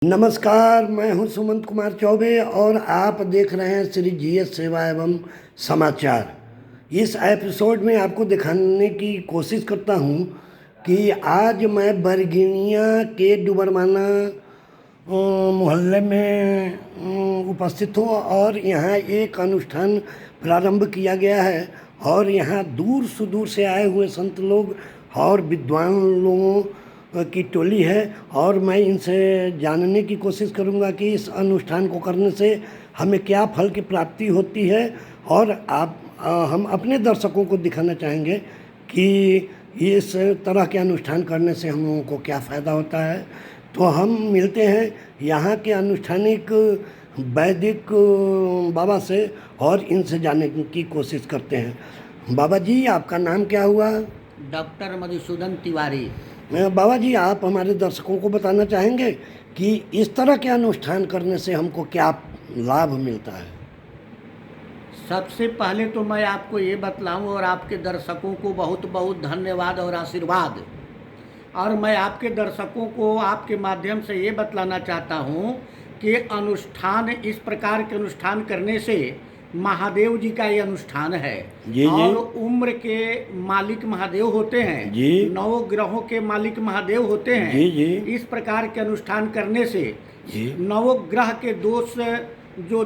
नमस्कार, मैं हूं सुमंत कुमार चौबे और आप देख रहे हैं श्री जीएस सेवा एवं समाचार। इस एपिसोड में आपको दिखाने की कोशिश करता हूं कि आज मैं बरगिनिया के डुबरमाना मोहल्ले में उपस्थित हूँ और यहाँ एक अनुष्ठान प्रारंभ किया गया है और यहाँ दूर सुदूर से आए हुए संत लोग और विद्वान लोगों की टोली है और मैं इनसे जानने की कोशिश करूंगा कि इस अनुष्ठान को करने से हमें क्या फल की प्राप्ति होती है और हम अपने दर्शकों को दिखाना चाहेंगे कि इस तरह के अनुष्ठान करने से हम लोगों को क्या फ़ायदा होता है। तो हम मिलते हैं यहाँ के अनुष्ठानिक वैदिक बाबा से और इनसे जानने की कोशिश करते हैं। बाबा जी, आपका नाम क्या हुआ? डॉक्टर मधुसूदन तिवारी। बाबा जी, आप हमारे दर्शकों को बताना चाहेंगे कि इस तरह के अनुष्ठान करने से हमको क्या लाभ मिलता है? सबसे पहले तो मैं आपको ये बतलाऊं और आपके दर्शकों को बहुत बहुत धन्यवाद और आशीर्वाद। और मैं आपके दर्शकों को आपके माध्यम से ये बतलाना चाहता हूँ कि अनुष्ठान, इस प्रकार के अनुष्ठान करने से महादेव जी का ये अनुष्ठान है। जी। और उम्र के मालिक महादेव होते हैं जी। 9 ग्रहों के मालिक महादेव होते हैं। जी जी। इस प्रकार के अनुष्ठान करने से जी। 9 ग्रह के दोष, जो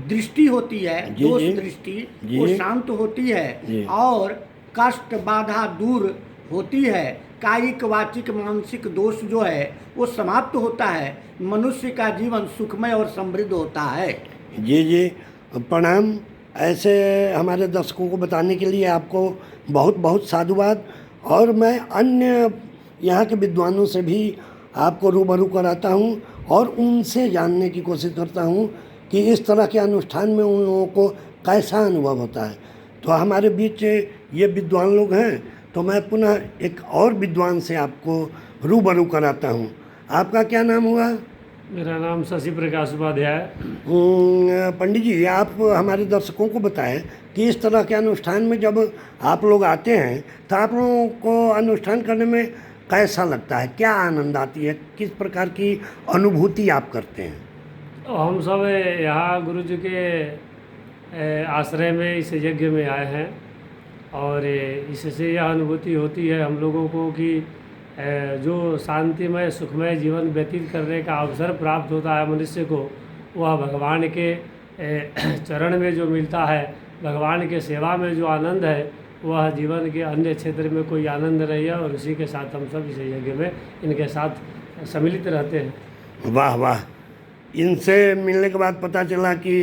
दृष्टि होती है, जी दोष जी। दृष्टि, जी। वो शांत होती है जी। और कष्ट बाधा दूर होती है। कायिक वाचिक मानसिक दोष जो है वो समाप्त होता है। मनुष्य का जीवन सुखमय और समृद्ध होता है। जी जी, प्रणाम। ऐसे हमारे दर्शकों को बताने के लिए आपको बहुत बहुत साधुवाद। और मैं अन्य यहाँ के विद्वानों से भी आपको रूबरू कराता हूँ और उनसे जानने की कोशिश करता हूँ कि इस तरह के अनुष्ठान में उन लोगों को कैसा अनुभव होता है। तो हमारे बीच ये विद्वान लोग हैं, तो मैं पुनः एक और विद्वान से आपको रूबरू कराता हूँ। आपका क्या नाम हुआ? मेरा नाम शशि प्रकाश उपाध्याय। पंडित जी, आप हमारे दर्शकों को बताएं कि इस तरह के अनुष्ठान में जब आप लोग आते हैं तो आप लोगों को अनुष्ठान करने में कैसा लगता है, क्या आनंद आती है, किस प्रकार की अनुभूति आप करते हैं? तो हम सब यहाँ गुरु जी के आश्रय में इस यज्ञ में आए हैं और इससे यह अनुभूति होती है हम लोगों को कि जो शांतिमय सुखमय जीवन व्यतीत करने का अवसर प्राप्त होता है मनुष्य को, वह भगवान के चरण में जो मिलता है, भगवान के सेवा में जो आनंद है, वह जीवन के अन्य क्षेत्र में कोई आनंद नहीं है। और इसी के साथ हम सब इस यज्ञ में इनके साथ सम्मिलित रहते हैं। वाह वाह, इनसे मिलने के बाद पता चला कि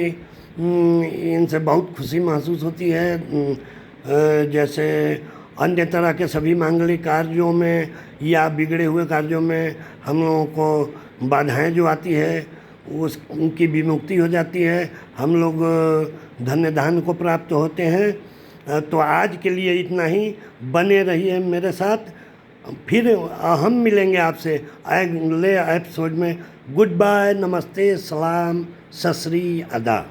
इनसे बहुत खुशी महसूस होती है। जैसे अन्य तरह के सभी मांगलिक कार्यों में या बिगड़े हुए कार्यों में हम लोगों को बाधाएं जो आती है उनकी विमुक्ति हो जाती है, हम लोग धन्य धान्य को प्राप्त होते हैं। तो आज के लिए इतना ही। बने रहिए मेरे साथ, फिर हम मिलेंगे आपसे अगले एपिसोड में। गुड बाय, नमस्ते, सलाम, सत श्री अदा।